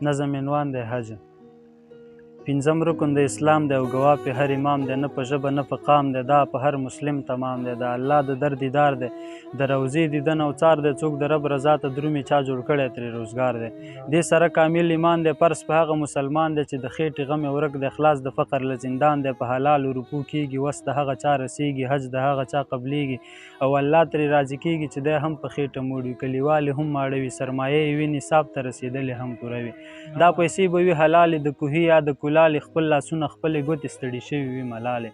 نظم عنوان دی حج. پنځم رکن د اسلام دی او ګواه پې هر امام دی، نه په ژبه نه په قام دی، دا په هر مسلم تمام دی. د الله د در دیدار دی، د روضې دیدن او څار دی، څوک د رب رضا ته درومي چا جوړ کړی ترې روزګار دی. دې سره کامل ایمان دی، فرض په هغه مسلمان دی چې د خېټې غم یې ورک دی، خلاص د فقر له زندان دی، په حلالو روپو کېږي، وس د هغه چا رسېږي، حج د هغه چا قبلېږي او الله ترې راضي کېږي چې دی هم په خېټه موړ وي، کلیوال هم ماړه وي، سرمایه یې وي نصاب ته رسېدلې هم پوره وي. دا پیسې به وي حلالې د کوهي یا د کلالې، خپل لاسونه خپلې ګوتې ستړي شوي وي ملالې.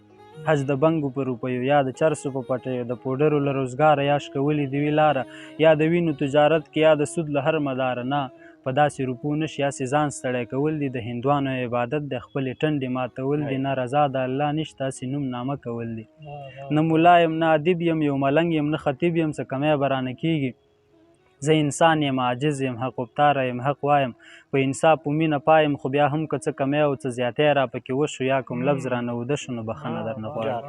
حج د بنګو په روپیو یا د چرسو په پټیو، د پوډرو له روزګاره یا شکولې د وي لاره، یا د وینو تجارت کې یا د سود له هر مداره. نه په داسې روپو نشي هسې ځان ستړی کول دي، د هندوانو عبادت دی خپلې ټنډې ماتول دي، نه رضا د الله نشته هسې نوم نامه کول دي. نه ملا یم نه ادیب یم، یو ملنګ یم نه خطیب یم، څه کمی به رانه کېږي. زه انسان یم عاجز یم حق ابتاره یم حق وایم، په انصاف و مینه پایم، خو بیا هم که څه کمی او څه زیاتی را پکې وشو یا کوم لفظ رانه اوده شو نو بخښنه درنه غواړم.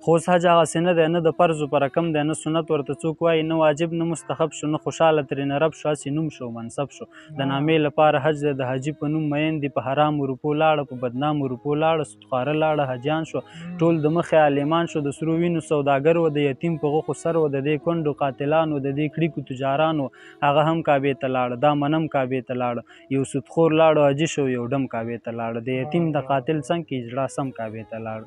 خو اوس حج هغسې نه دی، نه د فرضو په رقم دی، نه سنت ورته څوک وایي، نه واجب نه مستحب شو، نه خوشحاله ترېنه رب شو، هسې نوم شو منصب شو. د نامې لپاره حج دی، د حاجي په نوم مین دي، په حرامو روپو لاړه په بدنامو روپو لاړه، سودخواره لاړه حاجیان شو، ټول د مخې عالمان شو، د سرو وینو سوداګر و، د یتیم په غوښو سر و، د دې کونډو قاتلانو، د دې کړیکو تجارانو، هغه هم کعبې ته لاړه، دا منم کعبې ته لاړه، یو سودخور لاړو حاجي شو، یو ډم کعبې ته لاړه، د یتیم د قاتل څنګ کې اجړا سم کعبې ته لاړه.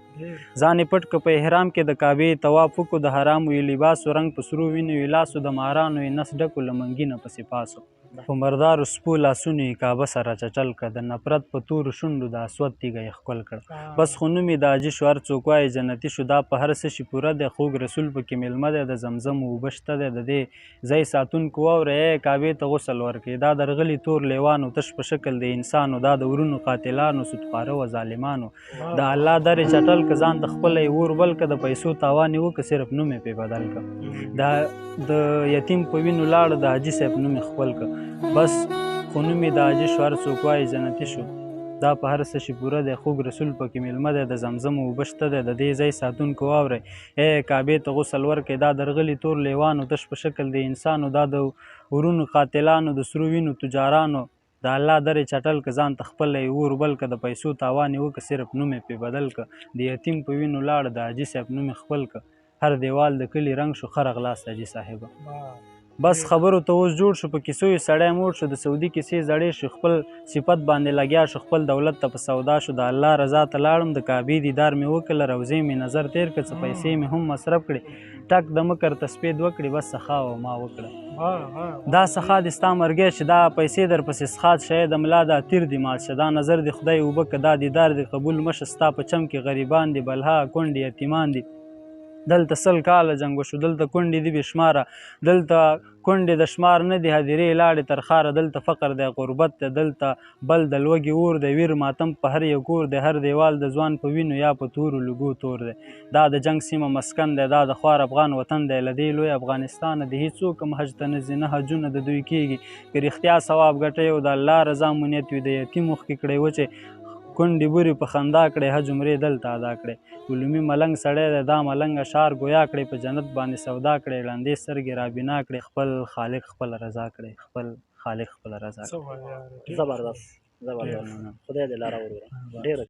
ځان یې پټ که په احرام کې د کعبې طواف وکړو، د حرامو یې لباسو رنګ په سرو وینو یې لاسو، د مارانو یې نس ډکو له منګي نه پسې پاسو، په مردارو سپو لاسونو یې کعبه سره چټل کړه، د نفرت په تورو شونډو د اسود تیږه یې ښکل کړه. بس خو نوم یې د حاجي شو، هر څوک وایي جنتي شو، دا په هر څه شي پوره دی، خوږ رسول پکې میلمه دی، د زمزم اوبه شته دی، د دې ځای ساتونکو واورئ کعبې ته غسل ورکړئ، دا درغلي تور لیوانو تش په شکل د انسانو، دا د ورونو قاتلانو سودخواره و ظالمانو، د الله در یې چټل که ځان ته خپله یې اور بل که، د پیسو تاوان یې وکړه صرف نوم یې پې بدل که، د یتیم په وینو لاړه د حاجي صاحب نوم یې خپل که. بس خو نوم یې د حاجي شو، هر څوک وایي جنتي شو، دا په هر څه شي پوره دی، خوږ رسول پکې میلمه دی، د زمزم اوبه شته دی، د دې ځای ساتونکو واورئ کعبې ته غسل ورکړئ، دا درغلي تور لیوانو تش په شکل د انسانو، دا د ورونو قاتلانو، د سرو وینو تجارانو، د الله در یې چټل که ځان ته خپله یې اور بل که، د پیسو تاوان یې وکړه صرف نوم یې پې بدل که، د یتیم په وینو لاړه د حاجي صاحب نوم یې خپل که، هر دیوال د کلي رنګ شو ښه راغلاست حاجي صاحبه. بس خبرو ته اوس جوړ شو، په کیسو یې سړی موړ شو، د سعودي کیسې زړې شو، خپل صفت باندې لګیا شو، خپل دولت ته په سودا شو، د الله رضا ته لاړم، د کعبې دیدار مې وکړ، له روضې مې نظر تېر کړ، څه پیسې مې هم مصرف کړې، ټک د مکر تسپید وکړې، بس سخا و ما وکړه. دا سخا دې ستا مرګی چې دا پیسې در پسې سخات شه، د ملا دا تیر دې مات شه، دا نظر دې خدای اوبه که، دا دیدار دې قبول مشه، ستا په چم کې غریبان دي بلها کونډې یتیمان دي، دلته 100 کاله جنګ وشو، دلته کونډې دي بې شماره، دلته کونډې د شمار نه دي، هدیرې لاړې تر ښاره، دلته فقر دی غربت دی، دلته بل د لوږې اور دی، ویر ماتم په هر یو کور دی، هر دیوال د ځوان په وینو یا په تورو لوګو تور دی، دا د جنګ سیمه مسکن دی، دا د خوار افغان وطن دی، له دې لوی افغانستانه د هېڅوک هم حج ته نه ځي، نه حجونه د دوی کېږي، که رښتیا ثواب ګټئ او د الله رضا مو نیت وي، د یتیم اوښکې کړئ وچې، کونډې بورې په خندا کړئ، حج عمرې دلته ادا کړئ، علومي ملنګ سړی دی دا ملنګ اشعار ګویا کړئ، په جنت باندې سودا کړئ، ړندې سترګې رابنا کړئ، خپل خالق خپله رضا کړئ، خپل خالق خپله رضا کړئ. زبردست زبردست، خدای دې لاره وروره. ډېره